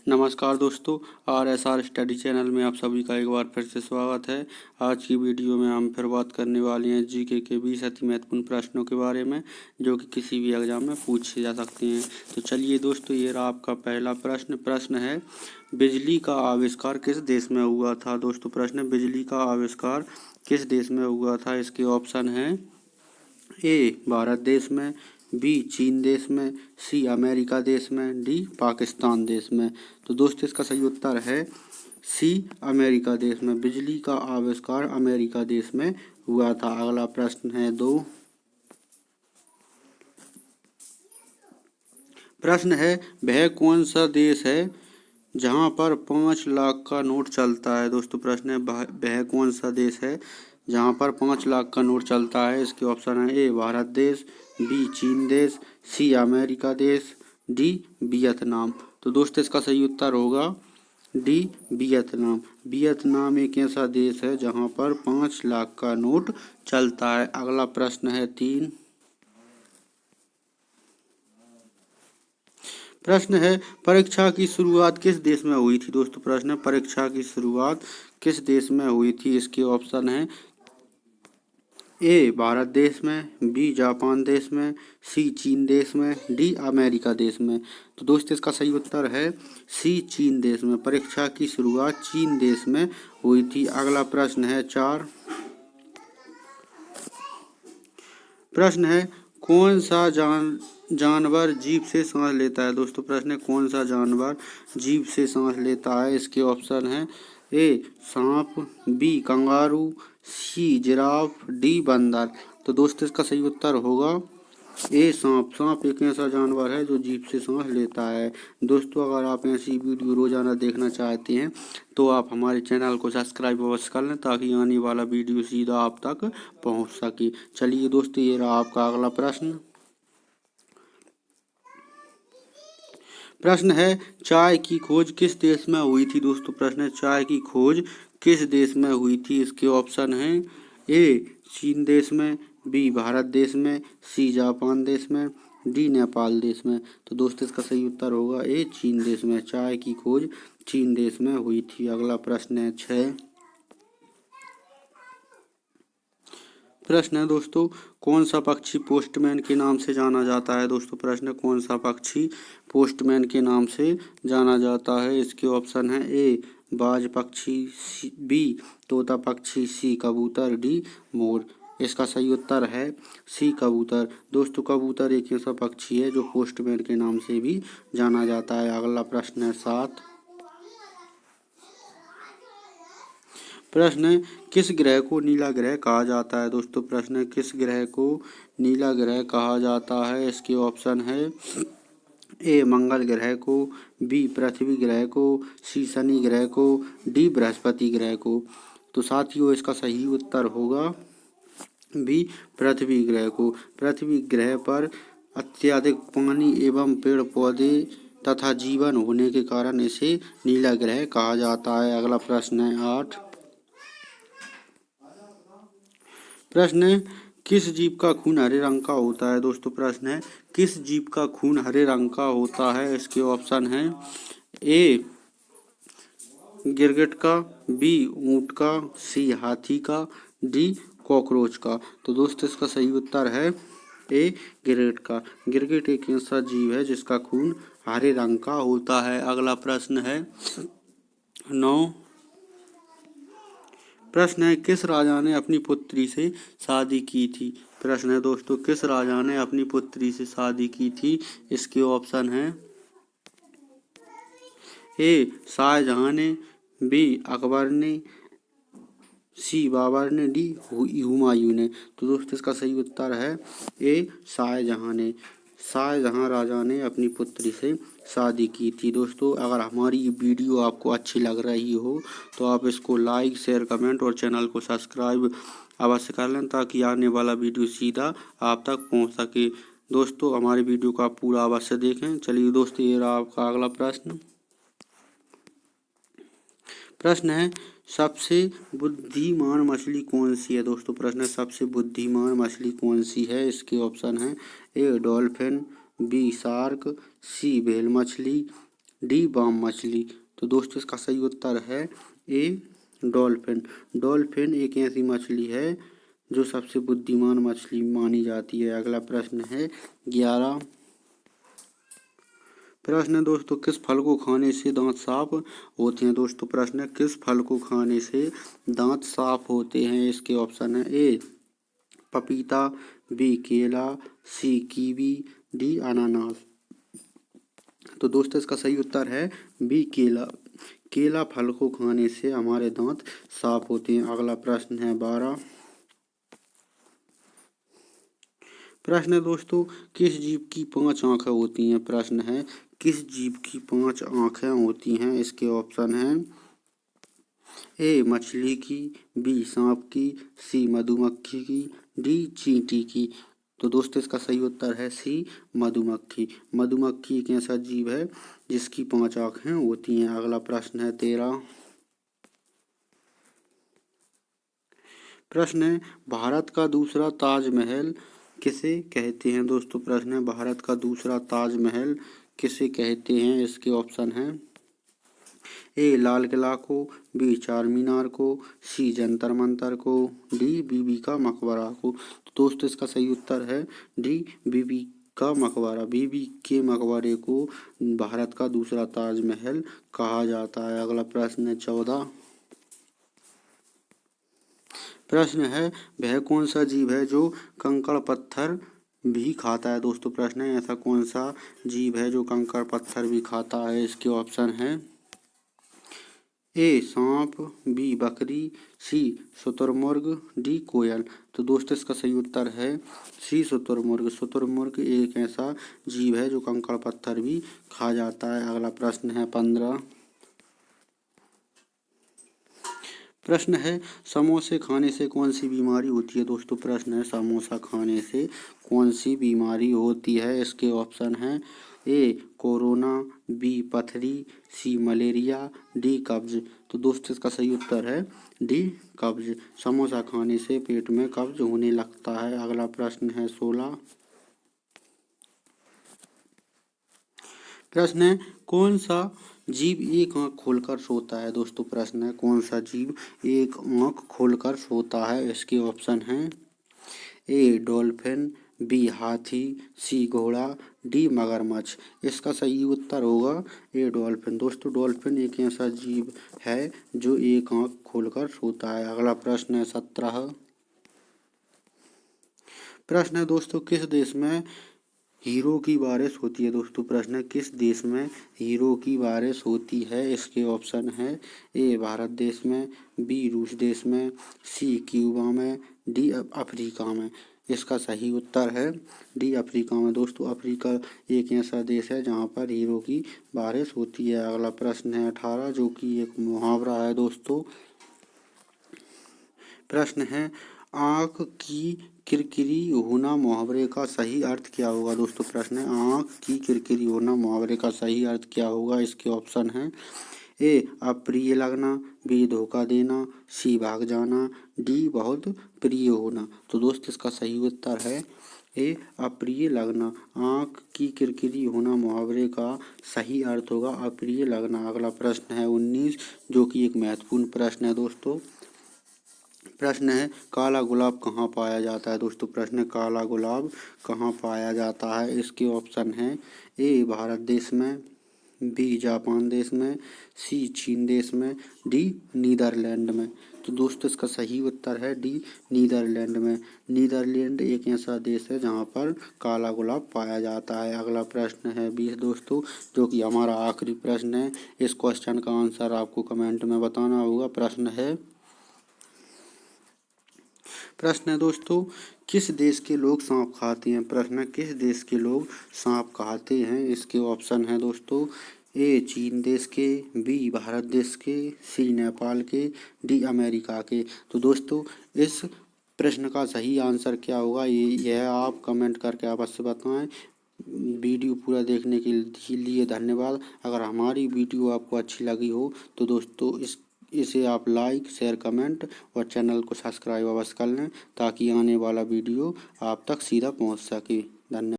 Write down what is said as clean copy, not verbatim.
नमस्कार दोस्तों, RSR study channel में आप सभी का एक बार फिर से स्वागत है। आज की वीडियो में हम फिर बात करने वाले हैं जीके के 20 अति महत्वपूर्ण प्रश्नों के बारे में, जो कि किसी भी एग्जाम में पूछे जा सकते हैं। तो चलिए दोस्तों, ये रहा आपका पहला प्रश्न है, बिजली का आविष्कार किस देश में हुआ था। दोस्तों प्रश्न, बिजली का आविष्कार किस देश में हुआ था। इसके ऑप्शन हैं, ए भारत देश में, बी चीन देश में, सी अमेरिका देश में, डी पाकिस्तान देश में। तो दोस्तों इसका सही उत्तर है सी अमेरिका देश में। बिजली का आविष्कार अमेरिका देश में हुआ था। अगला प्रश्न है 2। प्रश्न है, वह कौन सा देश है जहां पर 5 लाख का नोट चलता है। दोस्तों प्रश्न है, वह कौन सा देश है जहां पर 5 लाख का नोट चलता है। इसके ऑप्शन है, ए भारत देश, बी चीन देश, सी अमेरिका देश, डी वियतनाम। तो दोस्तों इसका सही उत्तर होगा डी वियतनाम। वियतनाम एक ऐसा देश है जहां पर 5 लाख का नोट चलता है। अगला प्रश्न है 3। प्रश्न है, परीक्षा की शुरुआत किस देश में हुई थी। दोस्तों प्रश्न है, परीक्षा की शुरुआत किस देश में हुई थी। इसके ऑप्शन है, ए भारत देश में, बी जापान देश में, सी चीन देश में, डी अमेरिका देश में। तो दोस्तों इसका सही उत्तर है सी चीन देश में। परीक्षा की शुरुआत चीन देश में हुई थी। अगला प्रश्न है 4। प्रश्न है, कौन सा जानवर जीभ से सांस लेता है। दोस्तों प्रश्न है, कौन सा जानवर जीभ से सांस लेता है। इसके ऑप्शन है, ए सांप, B kangaroo, C giraffe, D बंदर। तो दोस्तों इसका सही उत्तर होगा ए सांप। सांप एक ऐसा जानवर है जो जीभ से सांस लेता है। दोस्तों अगर आप ऐसी वीडियो रोजाना देखना चाहते हैं तो आप हमारे चैनल को सब्सक्राइब अवश्य कर लें, ताकि आने वाला वीडियो सीधा आप तक पहुंच सके। चलिए दोस्तों, ये रहा आपका अगला प्रश्न। प्रश्न है, चाय की खोज किस देश में हुई थी। दोस्तों प्रश्न है, चाय की खोज किस देश में हुई थी। इसके ऑप्शन हैं, ए चीन देश में, बी भारत देश में, सी जापान देश में, डी नेपाल देश में। तो दोस्तों इसका सही उत्तर होगा ए चीन देश में। चाय की खोज चीन देश में हुई थी। अगला प्रश्न है 6। प्रश्न है दोस्तों, कौन सा पक्षी पोस्टमैन के नाम से जाना जाता है। दोस्तों प्रश्न, कौन सा पक्षी पोस्टमैन के नाम से जाना जाता है। इसके ऑप्शन है, ए बाज पक्षी, बी तोता पक्षी, सी कबूतर, डी मोर। इसका सही उत्तर है सी कबूतर। दोस्तों कबूतर एक ऐसा पक्षी है जो पोस्टमैन के नाम से भी जाना जाता है। अगला प्रश्न है 7। प्रश्न है, किस ग्रह को नीला ग्रह कहा जाता है। दोस्तों प्रश्न है, किस ग्रह को नीला ग्रह कहा जाता है। इसके ऑप्शन है, ए मंगल ग्रह को, बी पृथ्वी ग्रह को, सी शनि ग्रह को, डी बृहस्पति ग्रह को। तो साथियों इसका सही उत्तर होगा बी पृथ्वी ग्रह को। पृथ्वी ग्रह पर अत्यधिक पानी एवं पेड़ पौधे तथा जीवन होने के कारण इसे नीला ग्रह कहा जाता है। अगला प्रश्न है 8। प्रश्न है, किस जीव का खून हरे रंग का होता है। दोस्तों प्रश्न है, किस जीव का खून हरे रंग का होता है। इसके ऑप्शन है, ए गिरगिट का, बी ऊंट का, सी हाथी का, डी कॉकरोच का। तो दोस्तों इसका सही उत्तर है ए गिरगिट का। गिरगिट एक ऐसा जीव है जिसका खून हरे रंग का होता है। अगला प्रश्न है 9। प्रश्न है, किस राजा ने अपनी पुत्री से शादी की थी। प्रश्न है दोस्तों, किस राजा ने अपनी पुत्री से शादी की थी। इसके ऑप्शन है, ए शाहजहां ने, बी अकबर ने, सी बाबर ने, डी हुमायूं ने। तो दोस्तों इसका सही उत्तर है ए शाहजहां ने। शाहजहां राजा ने अपनी पुत्री से शादी की थी। दोस्तों अगर हमारी वीडियो आपको अच्छी लग रही हो तो आप इसको लाइक शेयर कमेंट और चैनल को सब्सक्राइब अवश्य कर लें, ताकि आने वाला वीडियो सीधा आप तक पहुंच सके। दोस्तों हमारी वीडियो को आप पूरा अवश्य देखें। चलिए दोस्तों, ये रहा आपका अगला प्रश्न। प्रश्न है, सबसे बुद्धिमान मछली कौन सी है। दोस्तों प्रश्न है, सबसे बुद्धिमान मछली कौन सी है। इसके ऑप्शन है, ए डॉल्फिन, बी शार्क, सी व्हेल मछली, डी बाम मछली। तो दोस्तों इसका सही उत्तर है ए डॉल्फिन। डॉल्फिन एक ऐसी मछली है जो सबसे बुद्धिमान मछली मानी जाती है। अगला प्रश्न है 11 प्रश्न दोस्तों, किस फल को खाने से दांत साफ होते हैं। दोस्तों प्रश्न है किस फल को खाने से दांत साफ होते हैं। इसके ऑप्शन है ए पपीता, बी केला, सी कीवी, डी अनानास। तो दोस्तों इसका सही उत्तर है बी केला। केला फल को खाने से हमारे दांत साफ होते हैं। अगला प्रश्न है 12 प्रश्न है दोस्तों, किस जीव की 5 आंखें होती हैं। प्रश्न है किस जीव की 5 आंखें होती हैं। इसके ऑप्शन हैं ए मछली की, बी सांप की, सी मधुमक्खी की, डी चींटी की। तो दोस्तों इसका सही उत्तर है सी मधुमक्खी। मधुमक्खी एक ऐसा जीव है जिसकी 5 आंखें होती हैं। अगला प्रश्न है 13 प्रश्न है भारत का दूसरा ताजमहल किसे कहते हैं। दोस्तों प्रश्न है भारत का दूसरा ताजमहल किसे कहते हैं। इसके ऑप्शन हैं ए लाल किला को, बी चार मीनार को, सी जंतर मंतर को, डी बीबी का मकबरा को। तो दोस्तों इसका सही उत्तर है डी बीबी का मकबरा। बीबी के मकबरे को भारत का दूसरा ताजमहल कहा जाता है। अगला प्रश्न है 14 प्रश्न है वह कौन सा जीव है जो कंकड़ पत्थर भी खाता है। दोस्तों प्रश्न है ऐसा कौन सा जीव है जो कंकड़ पत्थर भी खाता है। इसके ऑप्शन है ए सांप, बी बकरी, सी शुतुरमुर्ग, डी कोयल। तो दोस्तों इसका सही उत्तर है सी शुतुरमुर्ग। शुतुरमुर्ग एक ऐसा जीव है जो कंकड़ पत्थर भी खा जाता है। अगला प्रश्न है 15 प्रश्न है समोसे खाने से कौन सी बीमारी होती है। दोस्तों प्रश्न है समोसा खाने से कौन सी बीमारी होती है। इसके ऑप्शन हैं ए कोरोना, बी पथरी, सी मलेरिया, डी कब्ज। तो दोस्तों इसका सही उत्तर है डी कब्ज। समोसा खाने से पेट में कब्ज होने लगता है। अगला प्रश्न है 16 प्रश्न है कौन सा जीव एक आंख खोलकर सोता है। दोस्तों प्रश्न है कौन सा जीव एक आंख खोलकर सोता है। इसके ऑप्शन हैं ए डॉल्फिन, बी हाथी, सी घोड़ा, डी मगरमच्छ। इसका सही उत्तर होगा ए डॉल्फिन। दोस्तों डॉल्फिन एक ऐसा जीव है जो एक आंख खोलकर सोता है। अगला प्रश्न है 17 प्रश्न है दोस्तों किस देश में हीरो की बारिश होती है। दोस्तों प्रश्न है किस देश में हीरो की बारिश होती है। इसके ऑप्शन है ए भारत देश में, बी रूस देश में, सी क्यूबा में, डी अफ्रीका में। इसका सही उत्तर है डी अफ्रीका में। दोस्तों अफ्रीका एक ऐसा देश है जहाँ पर हीरो की बारिश होती है। अगला प्रश्न है 18 जो कि एक मुहावरा है। दोस्तों प्रश्न है आँख की किरकिरी होना मुहावरे का सही अर्थ क्या होगा। दोस्तों प्रश्न है आँख की किरकिरी होना मुहावरे का सही अर्थ क्या होगा। इसके ऑप्शन हैं ए अप्रिय लगना, बी धोखा देना, सी भाग जाना, डी बहुत प्रिय होना। तो दोस्त इसका सही उत्तर है ए अप्रिय लगना। आँख की किरकिरी होना मुहावरे का सही अर्थ होगा अप्रिय लगना। अगला प्रश्न है 19 जो कि एक महत्वपूर्ण प्रश्न है। दोस्तों प्रश्न है काला गुलाब कहाँ पाया जाता है। दोस्तों प्रश्न है काला गुलाब कहाँ पाया जाता है। इसके ऑप्शन हैं ए भारत देश में, बी जापान देश में, सी चीन देश में, डी नीदरलैंड में। तो दोस्तों इसका सही उत्तर है डी नीदरलैंड में। नीदरलैंड एक ऐसा देश है जहाँ पर काला गुलाब पाया जाता है। अगला प्रश्न है 20 दोस्तों जो कि हमारा आखिरी प्रश्न है। इस क्वेश्चन का आंसर आपको कमेंट में बताना होगा। प्रश्न है दोस्तों किस देश के लोग सांप खाते हैं। प्रश्न है किस देश के लोग सांप खाते हैं। इसके ऑप्शन है दोस्तों ए चीन देश के, बी भारत देश के, सी नेपाल के, डी अमेरिका के। तो दोस्तों इस प्रश्न का सही आंसर क्या होगा यह आप कमेंट करके अवश्य बताएं। वीडियो पूरा देखने के लिए धन्यवाद। अगर हमारी वीडियो आपको अच्छी लगी हो तो दोस्तों इसे आप लाइक शेयर कमेंट और चैनल को सब्सक्राइब अवश्य कर लें ताकि आने वाला वीडियो आप तक सीधा पहुंच सके। धन्यवाद।